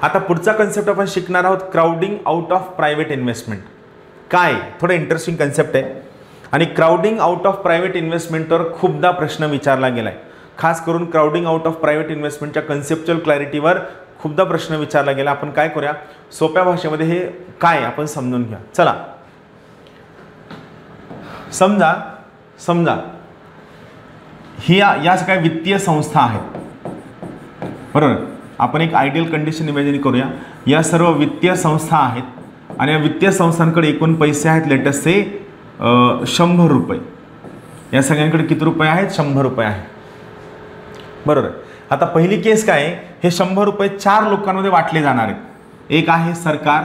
आता पुढचा कन्सेप्ट आपण शिकणार आहोत, crowding out of private investment. काय थोडं इंटरेस्टिंग कन्सेप्ट आहे आणि क्राउडिंग आउट ऑफ प्रायव्हेट इन्व्हेस्टमेंटवर खूपदा प्रश्न विचारला गेलाय. खास करून क्राउडिंग आउट ऑफ प्रायव्हेट इन्व्हेस्टमेंटच्या कन्सेप्च्युअल क्लॅरिटीवर खूपदा प्रश्न विचारला गेला. आपण काय करूया, सोप्या भाषेमध्ये हे काय आपण समजून घ्या. चला, समजा ही या काही वित्तीय संस्था आहेत, बरोबर. आपण एक आयडियल कंडिशन इमॅजिन करूया. या सर्व वित्तीय संस्था आहेत आणि या वित्तीय संस्थांकडे एकूण पैसे आहेत, लेटेस्ट से 100 रुपये. या सगळ्यांकडे किती रुपये आहेत? 100 रुपये आहेत, बरोबर. आता पहिली केस काय आहे, हे 100 रुपये 4 लोकांमध्ये वाटले जाणार आहेत. एक आहे सरकार,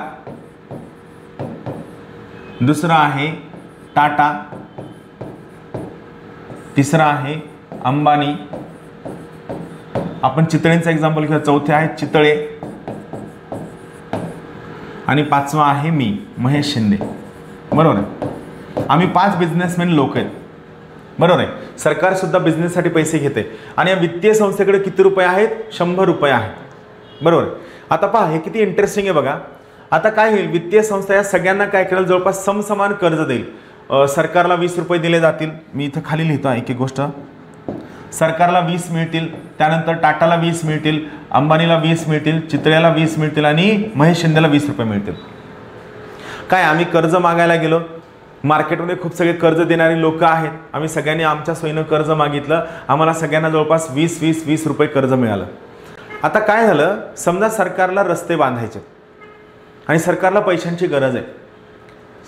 दुसरा आहे टाटा, तिसरा आहे अंबानी, आपण चितळेंचा एक्झाम्पल घेऊ, चौथे आहे चितळे आणि पाचवा आहे मी, महेश शिंदे, बरोबर आहे. आम्ही 5 बिझनेसमॅन लोक आहेत, बरोबर आहे. सरकार सुद्धा बिझनेससाठी पैसे घेते आणि या वित्तीय संस्थेकडे किती रुपये आहेत? 100 रुपये आहेत, बरोबर आहे. आता पहा, हे किती इंटरेस्टिंग आहे बघा. आता काय होईल, वित्तीय संस्था या सगळ्यांना काय करेल, जवळपास समसमान कर्ज देईल. सरकारला 20 रुपये दिले जातील. मी इथं खाली लिहितो एक एक गोष्ट. सरकारला 20 मिळतील, त्यानंतर टाटाला 20 मिळतील, अंबानीला 20 मिळतील, चितळेला 20 मिळतील आणि महेश शिंदेला 20 रुपये मिळतील. काय आम्ही कर्ज मागायला गेलो, मार्केटमध्ये खूप सगळे कर्ज देणारी लोक आहेत, आम्ही सगळ्यांनी आमच्या सोयीनं कर्ज मागितलं, आम्हाला सगळ्यांना जवळपास 20 रुपये कर्ज मिळालं. आता काय झालं, समजा सरकारला रस्ते बांधायचे आणि सरकारला पैशांची गरज आहे,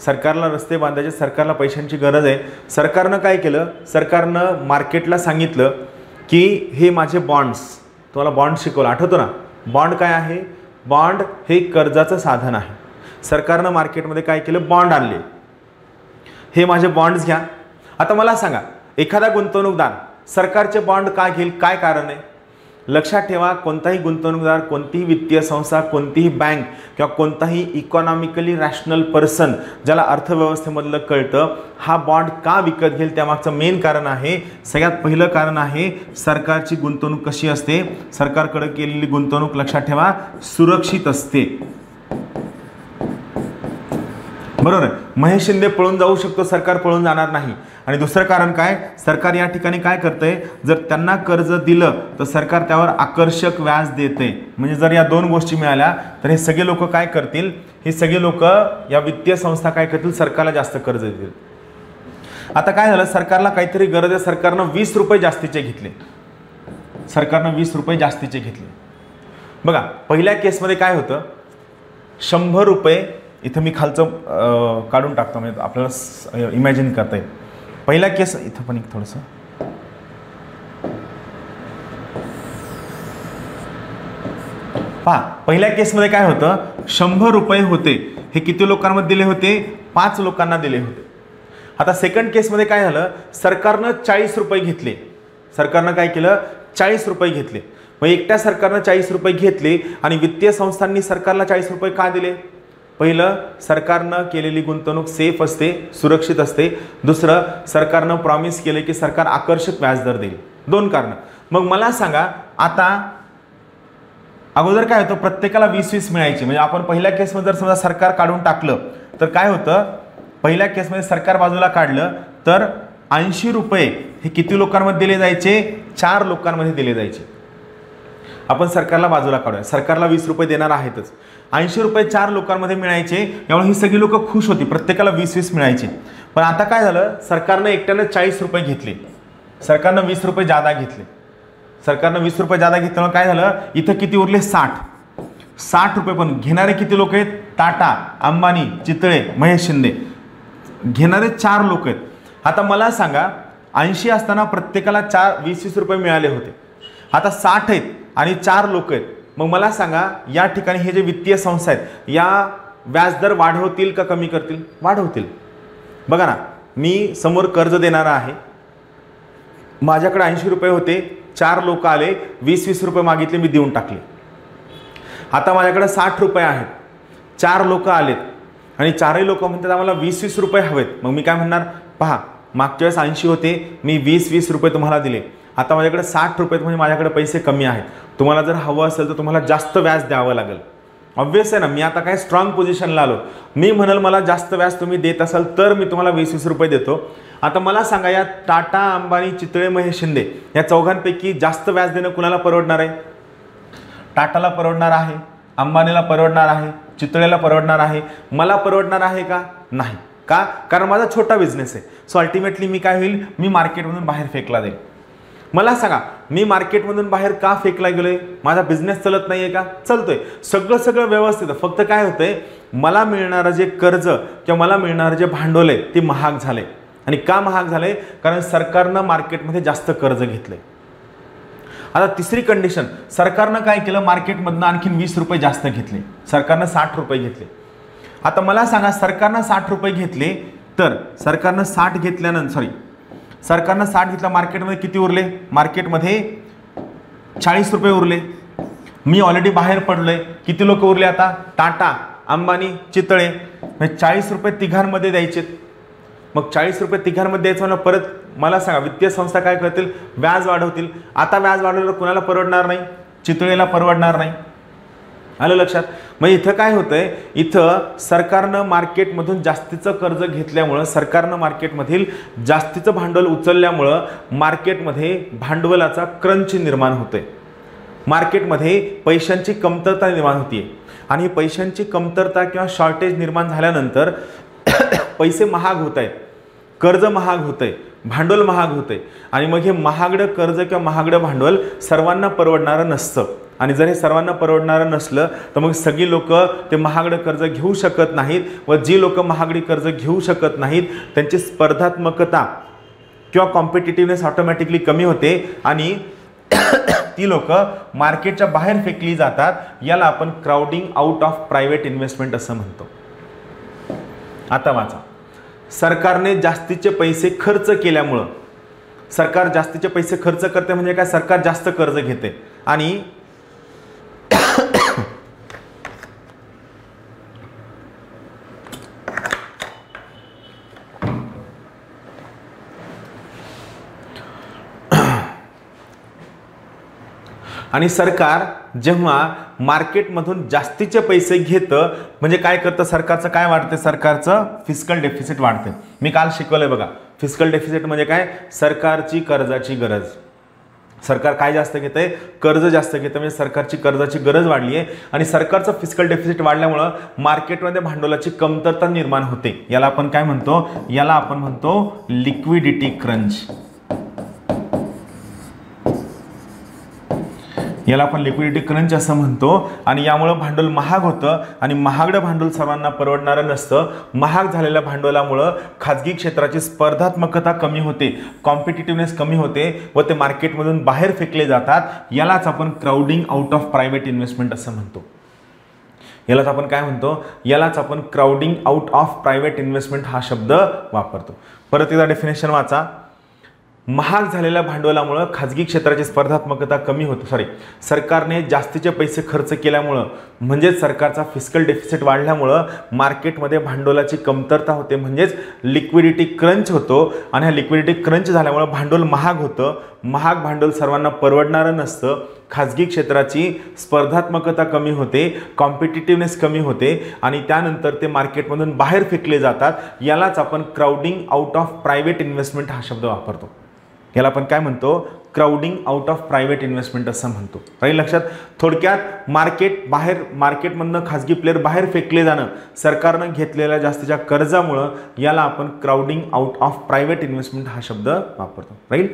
सरकारला रस्ते बांधायचे, सरकारला पैशांची गरज आहे. सरकारनं काय केलं, सरकारनं मार्केटला सांगितलं की हे माझे बॉन्ड्स, तुम्हाला बॉन्ड शिकवलं आठवतो ना, बॉन्ड काय आहे, बॉन्ड हे कर्जाचं साधन आहे. सरकारनं मार्केटमध्ये काय केलं, बॉन्ड आणले, हे माझे बॉन्ड्स घ्या. आता मला सांगा, एखादा गुंतवणूकदार सरकारचे बॉन्ड का घेईल, काय कारण आहे? लक्षात ठेवा, कोणताही गुंतवणूकदार, कोणतीही वित्तीय संस्था, कोणतीही बँक किंवा कोणताही इकॉनॉमिकली रॅशनल पर्सन ज्याला अर्थव्यवस्थेमधलं कळतं, हा बॉन्ड का विकत घेईल, त्यामागचं मेन कारण आहे, सगळ्यात पहिलं कारण आहे, सरकारची गुंतवणूक कशी असते, सरकारकडे केलेली गुंतवणूक लक्षात ठेवा सुरक्षित असते, बरोबर आहे. महेश शिंदे पळून जाऊ शकतो, सरकार पळून जाणार नाही. आणि दुसरं कारण काय, सरकार या ठिकाणी काय करतंय, जर त्यांना कर्ज दिलं तर सरकार त्यावर आकर्षक व्याज देते. म्हणजे जर या दोन गोष्टी मिळाल्या तर हे सगळे लोक काय करतील, हे सगळे लोक या वित्तीय संस्था काय करतील, सरकारला जास्त कर्ज देतील. आता काय झालं, सरकारला काहीतरी गरज आहे, सरकारनं 20 रुपये जास्तीचे घेतले, सरकारनं 20 रुपये जास्तीचे घेतले. बघा, पहिल्या केसमध्ये काय होतं, 100 रुपये, इथं मी खालचं काढून टाकतो म्हणजे आपल्याला इमॅजिन करता येईल. पहिला केस इथं पण एक थोडंसं, पहा, पहिल्या केसमध्ये काय होतं, 100 रुपये होते, हे किती लोकांमध्ये दिले होते, 5 लोकांना दिले होते. आता सेकंड केसमध्ये काय झालं, सरकारनं 40 रुपये घेतले, सरकारनं काय केलं, 40 रुपये घेतले. मग एकट्या सरकारनं 40 रुपये घेतले आणि वित्तीय संस्थांनी सरकारला 40 रुपये का दिले? पहिलं, सरकारनं केलेली गुंतवणूक सेफ असते, सुरक्षित असते. दुसरं, सरकारनं प्रॉमिस केले की सरकार आकर्षक व्याजदर देईल. 2 कारण. मग मला सांगा, आता अगोदर काय होतं, प्रत्येकाला 20 मिळायचे. म्हणजे आपण पहिल्या केसमध्ये जर समजा सरकार काढून टाकलं तर काय होतं, पहिल्या केसमध्ये सरकार बाजूला काढलं तर 80 रुपये हे किती लोकांमध्ये दिले जायचे, 4 लोकांमध्ये दिले जायचे. आपण सरकारला बाजूला काढूया, सरकारला 20 रुपये देणार आहेतच, 80 रुपये 4 लोकांमध्ये मिळायचे. यामुळे ही सगळी लोक खुश होती, प्रत्येकाला 20 मिळायचे. पण आता काय झालं, सरकारनं एकट्यानं 40 रुपये घेतले, सरकारनं 20 रुपये जादा घेतले, सरकारनं 20 रुपये जादा घेतल्यामुळे काय झालं, इथं किती उरले, 60 रुपये. पण घेणारे किती लोक आहेत, टाटा, अंबानी, चितळे, महेश शिंदे, घेणारे 4 लोक आहेत. आता मला सांगा, 80 असताना प्रत्येकाला 20 रुपये मिळाले होते, आता 60 आहेत आणि 4 लोक आहेत. मग मला सांगा, या ठिकाणी हे जे वित्तीय संस्था आहेत, या व्याजदर वाढवतील का कमी करतील? वाढवतील. बघा ना, मी समोर कर्ज देणारा आहे, माझ्याकडे 80 रुपये होते, 4 लोक आले, 20 रुपये मागितले, मी देऊन टाकले. आता माझ्याकडे 60 रुपये आहेत, 4 लोक आलेत आणि 4ही लोक म्हणतात आम्हाला 20 रुपये हवेत. मग मी काय म्हणणार, पहा, मागच्या वेळेस 80 होते, मी 20 रुपये तुम्हाला दिले, आता माझ्याकडे 60 रुपये, म्हणजे माझ्याकडे पैसे कमी आहेत, तुम्हाला जर हवं असेल तर तुम्हाला जास्त व्याज द्यावं लागेल. ऑब्व्हियस आहे ना, मी आता काय स्ट्रॉंग पोझिशनला आलो, मी म्हणाल मला जास्त व्याज तुम्ही देत असाल तर मी तुम्हाला 20-20 रुपये देतो. आता मला सांगा, या टाटा, अंबानी, चितळे, महेश शिंदे या चौघांपैकी जास्त व्याज देणं कुणाला परवडणार आहे? टाटाला परवडणार आहे, अंबानीला परवडणार आहे, चितळेला परवडणार आहे. मला परवडणार आहे का? नाही. का? कारण माझा छोटा बिझनेस आहे. सो अल्टिमेटली मी काय होईल, मी मार्केटमधून बाहेर फेकला जाईल. मला सांगा, मी मार्केटमधून बाहेर का फेकला गेलोय? माझा बिझनेस चालत नाहीये का? चालतोय, सगळं व्यवस्थित. फक्त काय होतंय, मला मिळणारं जे कर्ज किंवा मला मिळणारं जे भांडवल आहे ते महाग झाले. आणि का महाग झाले? कारण सरकारनं मार्केटमध्ये जास्त कर्ज घेतलंय. आता तिसरी कंडिशन, सरकारनं काय केलं, मार्केटमधनं आणखीन 20 रुपये जास्त घेतले. सरकारनं 60 रुपये घेतले. आता मला सांगा, सरकारनं 60 रुपये घेतले तर सरकारनं 60 घेतल्यानंतर सरकारनं 60 घेतला, मार्केटमध्ये किती उरले? मार्केटमध्ये 40 रुपये उरले. मी ऑलरेडी बाहेर पडलोय. किती लोक उरले आता? टाटा, अंबानी, चितळे. 40 रुपये तिघांमध्ये द्यायचे. मग 40 रुपये तिघांमध्ये द्यायचं म्हणलं, परत मला सांगा, वित्तीय संस्था काय करतील? व्याज वाढवतील. आता व्याज वाढवलं कुणाला परवडणार नाही? चितळेला परवडणार नाही. आलं लक्षात? मग इथं काय होतंय, इथं सरकारनं मार्केटमधून जास्तीचं कर्ज घेतल्यामुळं, सरकारनं मार्केटमधील जास्तीचं भांडवल उचलल्यामुळं मार्केटमध्ये भांडवलाचा क्रंच निर्माण होतोय. मार्केटमध्ये पैशांची कमतरता निर्माण होतीये. आणि पैशांची कमतरता किंवा शॉर्टेज निर्माण झाल्यानंतर पैसे महाग होत आहेत, कर्ज महाग होतंय, भांडवल महाग होतंय. आणि मग हे महागडं कर्ज किंवा महागडं भांडवल सर्वांना परवडणारं नसतं. आणि जर हे सर्वांना परवडणारं नसलं तर मग सगळी लोक ते महागडं कर्ज घेऊ शकत नाहीत. व जी लोक महागडी कर्ज घेऊ शकत नाहीत त्यांची स्पर्धात्मकता किंवा कॉम्पिटिटिव्हनेस ऑटोमॅटिकली कमी होते आणि ती लोक मार्केटच्या बाहेर फेकली जातात. याला आपण crowding out of private investment असं म्हणतो. आता वाचा, सरकारने जास्तीचे पैसे खर्च केल्यामुळं, सरकार जास्तीचे पैसे खर्च करते म्हणजे काय? सरकार जास्त कर्ज घेते. आणि सरकार जेव्हा मार्केटमधून जास्तीचे पैसे घेतं म्हणजे काय करतं, सरकारचं काय वाढते? सरकारचं फिस्कल डेफिसिट वाढते. मी काल शिकवलंय बघा, फिस्कल डेफिसिट म्हणजे काय? सरकारची कर्जाची गरज. सरकार काय जास्त घेतंय? कर्ज जास्त घेतं, म्हणजे सरकारची कर्जाची गरज वाढली आहे. आणि सरकारचं फिस्कल डेफिसिट वाढल्यामुळं मार्केटमध्ये भांडवलाची कमतरता निर्माण होते. याला आपण काय म्हणतो? याला आपण म्हणतो लिक्विडिटी क्रंच. याला आपण लिक्विडिटी क्रंच असं म्हणतो. आणि यामुळं भांडवल महाग होतं आणि महागडं भांडवल सर्वांना परवडणारं नसतं. महाग झालेल्या भांडवलामुळं खाजगी क्षेत्राची स्पर्धात्मकता कमी होते, कॉम्पिटिटिव्हनेस कमी होते व ते मार्केटमधून बाहेर फेकले जातात. यालाच आपण crowding out of private investment असं म्हणतो. यालाच आपण काय म्हणतो? यालाच आपण crowding out of private investment हा शब्द वापरतो. परत एकदा डेफिनेशन वाचा. महाग झालेल्या भांडवलामुळे खाजगी क्षेत्राची स्पर्धात्मकता कमी होते. सरकारने जास्तीचे पैसे खर्च केल्यामुळं म्हणजेच सरकारचा फिस्कल डेफिसिट वाढल्यामुळं मार्केटमध्ये भांडवलाची कमतरता होते, म्हणजेच लिक्विडिटी क्रंच होतो. आणि हा लिक्विडिटी क्रंच झाल्यामुळं भांडवल महाग होतं. महाग भांडवल सर्वांना परवडणारं नसतं. खाजगी क्षेत्राची स्पर्धात्मकता कमी होते, कॉम्पिटिटिव्हनेस कमी होते आणि त्यानंतर ते मार्केटमधून बाहेर फेकले जातात. यालाच आपण crowding out of private investment हा शब्द वापरतो. याला आपण काय म्हणतो? Crowding out of private investment असं म्हणतो. राहील लक्षात? थोडक्यात मार्केटमधनं खाजगी प्लेयर बाहेर फेकले जाणं सरकारनं घेतलेल्या जास्तीच्या कर्जामुळं याला आपण crowding out of private investment हा शब्द वापरतो. राहील?